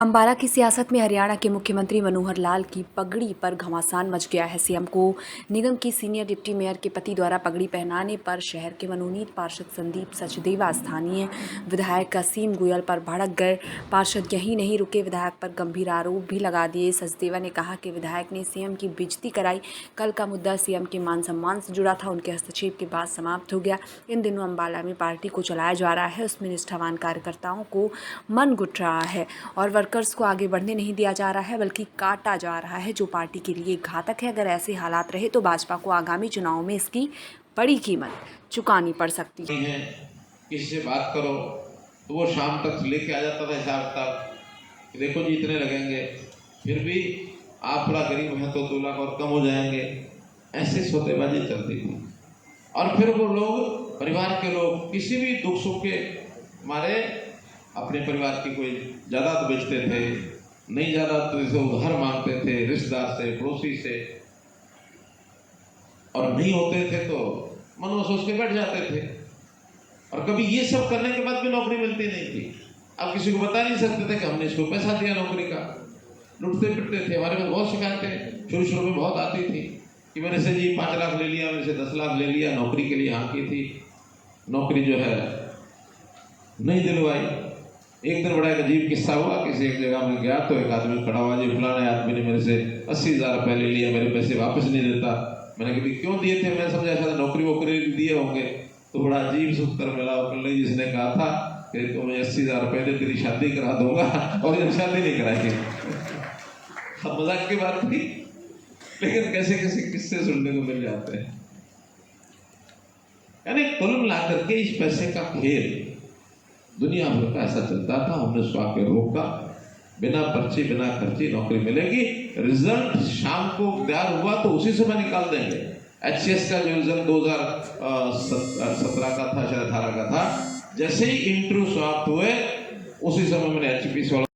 अंबाला की सियासत में हरियाणा के मुख्यमंत्री मनोहर लाल की पगड़ी पर घमासान मच गया है। सीएम को निगम की सीनियर डिप्टी मेयर के पति द्वारा पगड़ी पहनाने पर शहर के मनोनीत पार्षद संदीप सचदेवा स्थानीय विधायक असीम गोयल पर भड़क गए। पार्षद यही नहीं रुके, विधायक पर गंभीर आरोप भी लगा दिए। सचदेवा ने कहा कि विधायक ने सीएम की बेइज्जती कराई। कल का मुद्दा सीएम के मान सम्मान से जुड़ा था, उनके हस्तक्षेप के बाद समाप्त हो गया। इन दिनों अंबाला में पार्टी को चलाया जा रहा है, उसमें निष्ठावान कार्यकर्ताओं को मन गुट रहा है और वर्कर्स को आगे बढ़ने नहीं दिया जा रहा है, बल्कि काटा जा रहा है, जो पार्टी के लिए घातक है। अगर ऐसे हालात रहे तो भाजपा को आगामी चुनाव में इसकी बड़ी कीमत चुकानी पड़ सकती है। किसी से बात करो तो वो शाम तक लेके आ जाता था हिसाब किताब, देखो जी इतने लगेंगे, फिर भी आप थोड़ा गरीब हैं तो 2 लाख और कम हो जाएंगे, ऐसे सौदेबाजी चलती थी। और फिर वो लोग, परिवार के लोग, किसी भी दुख सुख के मारे अपने परिवार की कोई जायदाद बेचते थे, नहीं जायदाद तो उधार मांगते थे रिश्तेदार से, पड़ोसी से, और नहीं होते थे तो मन में सोच के बैठ जाते थे। और कभी ये सब करने के बाद भी नौकरी मिलती नहीं थी। आप किसी को बता नहीं सकते थे कि हमने इसको पैसा दिया नौकरी का। लुटते पिटते थे। हमारे में बहुत शिकायतें शुरू में बहुत आती थी कि मेरे से जी 5 लाख ले लिया, मेरे से 10 लाख ले लिया, नौकरी के लिए हाँ की थी, नौकरी जो है नहीं दिलवाई। एक दिन बड़ा एक अजीब किस्सा हुआ, किसी एक जगह में गया तो एक आदमी खड़ा हुआ, जी फलाने आदमी ने मेरे से 80,000 रुपये ले लिया, मेरे पैसे वापस नहीं देता। मैंने कहा क्यों दिए थे? मैंने समझा शायद नौकरी वोकरी दिए होंगे। तो बड़ा अजीब से उत्तर मिला, जिसने कहा था कि तुम्हें 80,000 रुपये दे, तेरी शादी करा दूंगा, और ये शादी नहीं कराएंगे। मजाक की बात थी, लेकिन कैसे कैसे किस्से सुनने को मिल जाते हैं। यानी कुल मिलाकर के इस पैसे का खेल दुनिया भर का ऐसा चलता था। हमने उसको आके रोका, बिना पर्ची बिना खर्ची नौकरी मिलेगी। रिजल्ट शाम को तैयार हुआ तो उसी समय निकाल देंगे। HCS का जो रिजल्ट 2017 का था, शायद 18 का था, जैसे ही इंटरव्यू समाप्त हुए उसी समय मैंने HPC वाला।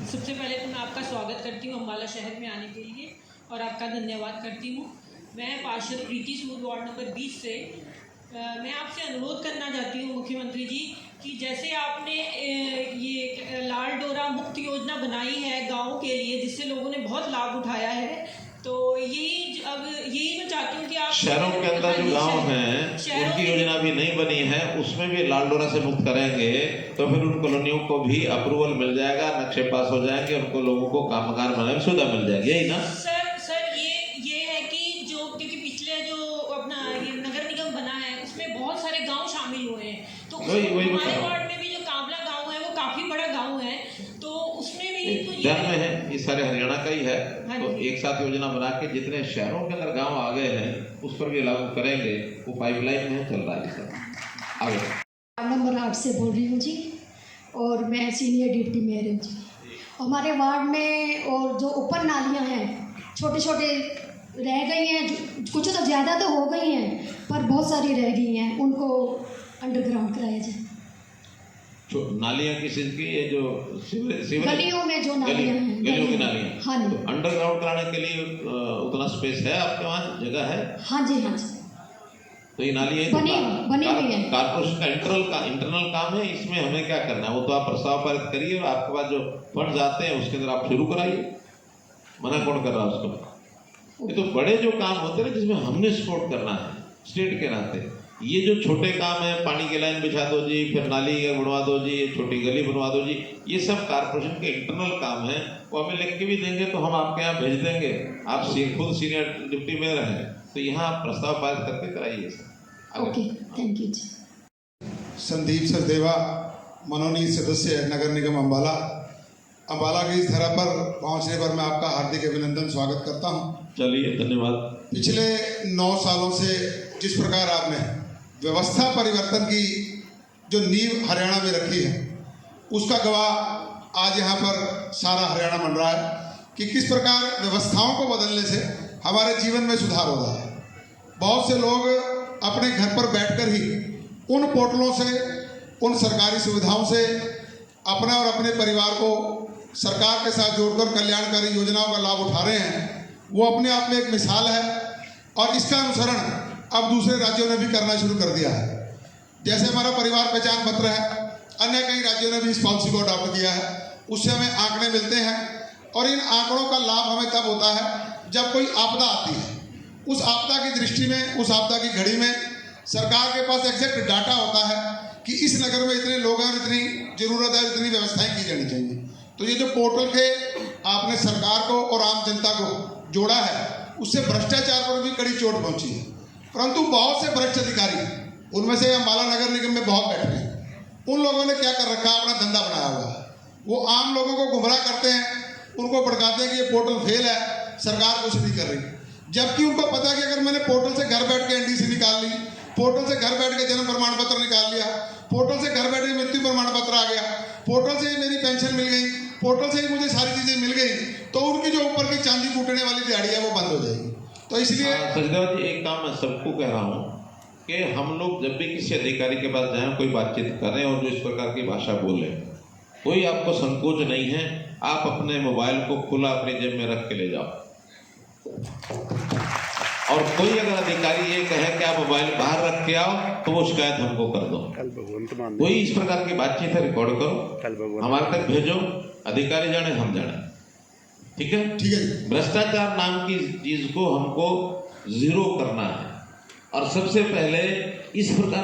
सबसे पहले तो मैं आपका स्वागत करती हूँ अम्बाला शहर में आने के लिए और आपका धन्यवाद करती हूँ। मैं पार्षद प्रीति सूद वार्ड नंबर 20 से मैं आपसे अनुरोध करना चाहती हूँ मुख्यमंत्री जी कि जैसे आपने ये लाल डोरा मुक्त योजना बनाई है गाँव के लिए, जिससे लोगों ने बहुत लाभ उठाया है, तो यही मैं चाहती हूँ कि आप शहरों के अंदर जो गांव हैं उनकी योजना भी नहीं बनी है, उसमें भी लाल डोरा से मुक्त करेंगे तो फिर उन कॉलोनियों को भी अप्रूवल मिल जाएगा, नक्शे पास हो जाएंगे, उनको लोगों को काम मकान बनाने में सुविधा मिल जाएगी, यही ना? सर ये है कि जो क्योंकि पिछले जो अपना ये नगर निगम बना है उसमें बहुत सारे गाँव शामिल हुए हैं, तो हमारे वार्ड में भी जो काबला गाँव है वो काफी बड़ा गाँव है, तो उसमें भी तो ध्यान में है, ये सारे हरियाणा का ही है। तो एक साथ योजना बना के जितने शहरों के अंदर गांव आ गए हैं उस पर भी लागू करेंगे। वो पाइपलाइन में चल रहा है सब आगे। वार्ड नंबर 8 से बोल रही हूँ जी, और मैं सीनियर डिप्टी मेयर हूँ जी। हमारे वार्ड में और जो ओपन नालियाँ हैं छोटे छोटे रह गई हैं, कुछ तो ज़्यादा तो हो गई हैं पर बहुत सारी रह गई हैं, उनको अंडरग्राउंड कराया जाए। तो नालियाँ किस चीज़ की? ये जो सीवरेज गलियों में जो नालियाँ हैं, गलियों की नालियाँ, हाँ जी। तो अंडरग्राउंड कराने के लिए उतना स्पेस है आपके वहाँ, जगह है? हाँ जी, हाँ जी। तो ये नालियाँ बनी हुई है, कारपोरेशन का इंटरनल काम है, इसमें हमें क्या करना है? वो तो आप प्रस्ताव पारित करिए और आपके पास जो फंड आते हैं उसके अंदर आप शुरू कराइए। मना कौन कर रहा है उसको? ये तो बड़े जो काम होते हैं जिसमें हमने सपोर्ट करना है स्टेट के नाते। ये जो छोटे काम है, पानी की लाइन बिछा दो जी, फिर नाली बनवा दो जी, छोटी गली बनवा दो जी, ये सब कारपोरेशन के इंटरनल काम है। वो हमें लिख के भी देंगे तो हम आपके यहाँ भेज देंगे। आप खुद सीनियर डिप्टी मेयर हैं तो यहाँ आप प्रस्ताव पारित करके कराइए सर। ओके, थैंक यू जी। संदीप सचदेवा, मनोनीत सदस्य नगर निगम अम्बाला। अम्बाला की इस धरा पर पहुंचने पर मैं आपका हार्दिक अभिनंदन स्वागत करता हूं। चलिए, धन्यवाद। पिछले 9 सालों से जिस प्रकार आपने व्यवस्था परिवर्तन की जो नींव हरियाणा में रखी है उसका गवाह आज यहाँ पर सारा हरियाणा बन रहा है कि किस प्रकार व्यवस्थाओं को बदलने से हमारे जीवन में सुधार हो रहा है। बहुत से लोग अपने घर पर बैठकर ही उन पोर्टलों से, उन सरकारी सुविधाओं से अपने और अपने परिवार को सरकार के साथ जोड़कर कल्याणकारी योजनाओं का लाभ उठा रहे हैं। वो अपने आप में एक मिसाल है और इसका अनुसरण अब दूसरे राज्यों ने भी करना शुरू कर दिया है। जैसे हमारा परिवार पहचान पत्र है, अन्य कई राज्यों ने भी इस पॉलिसी को अडॉप्ट किया है उससे हमें आंकड़े मिलते हैं और इन आंकड़ों का लाभ हमें तब होता है जब कोई आपदा आती है। उस आपदा की दृष्टि में, उस आपदा की घड़ी में सरकार के पास एग्जैक्ट डाटा होता है कि इस नगर में इतने लोग हैं और इतनी ज़रूरत है, इतनी व्यवस्थाएं की जानी चाहिए। तो ये जो पोर्टल के आपने सरकार को और आम जनता को जोड़ा है, उससे भ्रष्टाचार पर भी कड़ी चोट पहुंची है। परंतु बहुत से भ्रष्ट अधिकारी, उनमें से अम्बाला नगर निगम में बहुत बैठे हैं, उन लोगों ने क्या कर रखा है, अपना धंधा बनाया हुआ है। वो आम लोगों को गुमराह करते हैं, उनको भड़काते हैं कि ये पोर्टल फेल है, सरकार कुछ नहीं कर रही। जबकि उनको पता है कि अगर मैंने पोर्टल से घर बैठ के एनडीसी निकाल ली, पोर्टल से घर बैठ के जन्म प्रमाण पत्र निकाल लिया, पोर्टल से घर बैठे मृत्यु प्रमाण पत्र आ गया, पोर्टल से ही मेरी पेंशन मिल गई, पोर्टल से ही मुझे सारी चीज़ें मिल गई, तो उनकी जो ऊपर की चांदी कूटने वाली दिहाड़ी है वो बंद हो जाएगी। तो इसलिए सचदेव जी, एक काम मैं सबको कह रहा हूँ कि हम लोग जब भी किसी अधिकारी के पास जाएं, कोई बातचीत करें और जो इस प्रकार की भाषा बोले, कोई आपको संकोच नहीं है। आप अपने मोबाइल को खुला अपनी जेब में रख के ले जाओ। और कोई अगर अधिकारी ये कहे कि आप मोबाइल बाहर रख के आओ, तो वो शिकायत हमको कर दो। कोई इस प्रकार की बातचीत है रिकॉर्ड करो, हमारे तक भेजो, अधिकारी जाने हम जाने। ठीक है, ठीक है। भ्रष्टाचार नाम की चीज को हमको जीरो करना है और सबसे पहले इस प्रकार